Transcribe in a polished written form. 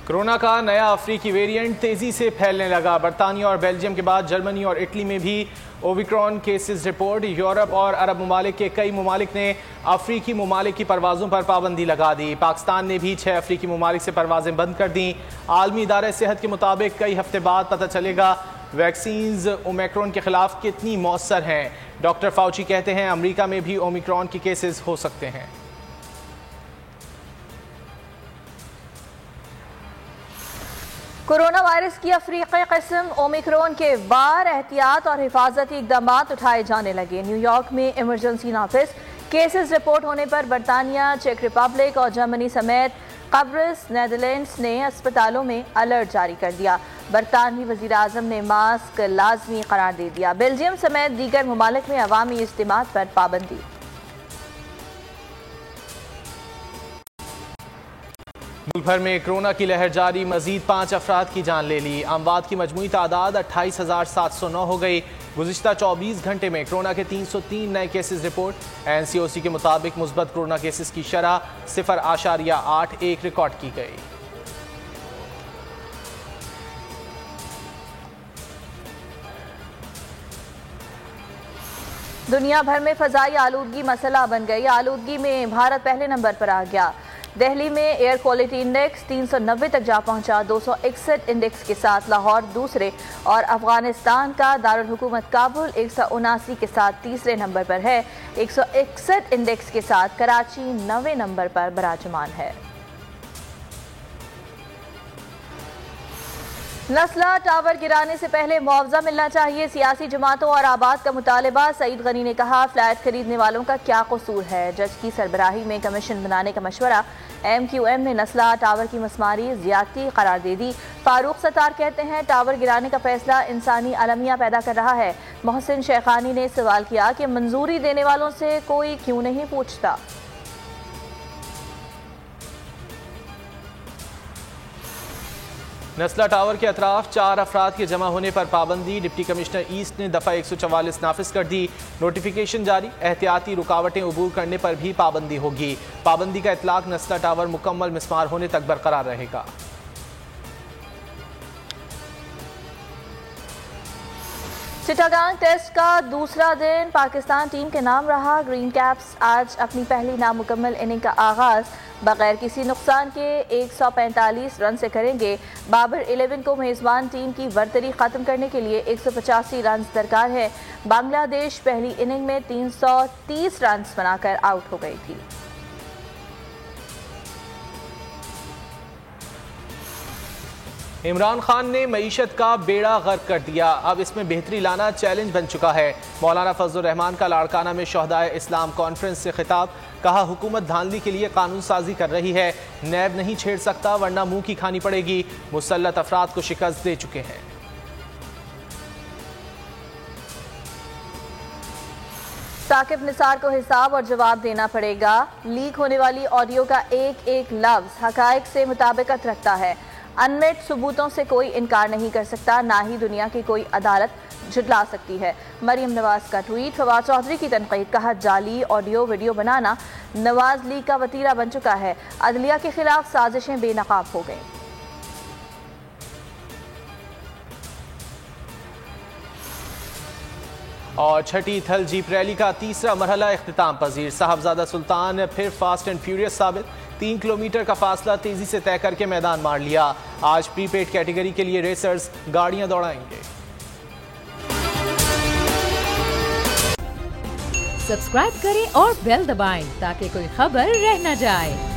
Corona का नया अफ्रीकी वेरिएंट तेजी से फैलने लगा। बरतानिया और बेल्जियम के बाद जर्मनी और इटली में भी ओमिक्रॉन केसेस रिपोर्ट। यूरोप और अरब ममालिक के कई ममालिक ने अफ्रीकी ममालिक की परवाज़ों पर पाबंदी लगा दी। पाकिस्तान ने भी 6 अफ्रीकी ममालिक से परवाज़ें बंद कर दी। आलमी इदारे सेहत के मुताबिक कई हफ्ते बाद पता चलेगा वैक्सीन्स ओमिक्रॉन के खिलाफ कितनी मौसर हैं। डॉक्टर फाउची कहते हैं अमरीका में भी ओमिक्रॉन के केसेस हो सकते हैं। कोरोना वायरस की अफ्रीकी किस्म ओमिक्रॉन के बार एहतियात और हिफाजती इकदाम उठाए जाने लगे। न्यूयॉर्क में इमरजेंसी नाफिज केसेस रिपोर्ट होने पर बरतानिया, चेक रिपब्लिक और जर्मनी समेत कब्रिस, नेदरलैंड्स ने अस्पतालों में अलर्ट जारी कर दिया। बरतानवी वज़ीर आज़म ने मास्क लाजमी करार दे दिया। बेल्जियम समेत दीगर ममालिक में अवामी इज्तिमात पर पाबंदी। मुल्क भर में कोरोना की लहर जारी, मजीद 5 अफराद की जान ले ली। अमवात की मजमूई तादाद 28,709 हो गई। गुज़िश्ता 24 घंटे में कोरोना के 303 नए केसेस रिपोर्ट। NCOC के मुताबिक मुस्बत कोरोना केसेस की शरह 0.81 रिकॉर्ड की गई। दुनिया भर में फ़ज़ाई आलूदगी मसला बन गई। आलूदगी में भारत पहले नंबर पर आ गया। दिल्ली में एयर क्वालिटी इंडेक्स 390 तक जा पहुंचा। 261 इंडेक्स के साथ लाहौर दूसरे और अफगानिस्तान का दारुल हुकूमत काबुल 179 के साथ तीसरे नंबर पर है। 161 इंडेक्स के साथ कराची 9वें नंबर पर बराजमान है। नस्ला टावर गिराने से पहले मुआवजा मिलना चाहिए, सियासी जमातों और आबाद का मुतालबा। सईद गनी ने कहा फ्लैट खरीदने वालों का क्या कसूर है। जज की सरबराही में कमीशन बनाने का मशवरा। MQM ने नस्ला टावर की मसमारी ज्यादती करार दे दी। फारूक सत्तार कहते हैं टावर गिराने का फैसला इंसानी अलमिया पैदा कर रहा है। मोहसिन शेखानी ने सवाल किया कि मंजूरी देने वालों से कोई क्यों नहीं पूछता। नस्ला टावर के अतराफ 4 अफराद के जमा होने पर पाबंदी। डिप्टी कमिश्नर ईस्ट ने दफ़ा 144 नाफिज कर दी। नोटिफिकेशन जारी। एहतियाती रुकावटें अबूर करने पर भी पाबंदी होगी। पाबंदी का इतलाक नस्ला टावर मुकम्मल मिस्मार होने तक बरकरार रहेगा। चिटागांग टेस्ट का दूसरा दिन पाकिस्तान टीम के नाम रहा। ग्रीन कैप्स आज अपनी पहली नामुकम्मल इनिंग का आगाज बगैर किसी नुकसान के 145 रन से करेंगे। बाबर 11 को मेज़बान टीम की बरतरी ख़त्म करने के लिए 185 रन दरकार है। बांग्लादेश पहली इनिंग में 330 रन बनाकर आउट हो गई थी। इमरान खान ने मईशत का बेड़ा गर्क कर दिया। अब इसमें बेहतरी लाना चैलेंज बन चुका है। मौलाना फजलुर रहमान का लाड़काना में शोहदाए इस्लाम कॉन्फ्रेंस से खिताब। कहा हुकूमत धांधली के लिए कानून साजी कर रही है। नैब नहीं छेड़ सकता वरना मुंह की खानी पड़ेगी। मुसल्लत अफराद को शिकस्त दे चुके हैं। साकिब निसार को हिसाब और जवाब देना पड़ेगा। लीक होने वाली ऑडियो का एक एक लफ्ज हकायक से मुताबिकत रखता है। अनमेट सबूतों से कोई इनकार नहीं कर सकता, ना ही दुनिया की कोई अदालत झुटला सकती है। मरियम नवाज का ट्वीट। फवाद चौधरी की तनकीद। कहा जाली ऑडियो वीडियो बनाना नवाज लीग का वतीरा बन चुका है। अदलिया के खिलाफ साजिशें बेनकाब हो गईं। और छठी थल जीप रैली का तीसरा मरहला इख्तिताम पजीर। साहबजादा सुल्तान फिर फास्ट एंड फ्यूरियस साबित। 3 किलोमीटर का फासला तेजी से तय करके मैदान मार लिया। आज प्रीपेड कैटेगरी के लिए रेसर्स गाड़ियां दौड़ाएंगे। सब्सक्राइब करें और बेल दबाएं ताकि कोई खबर रह न जाए।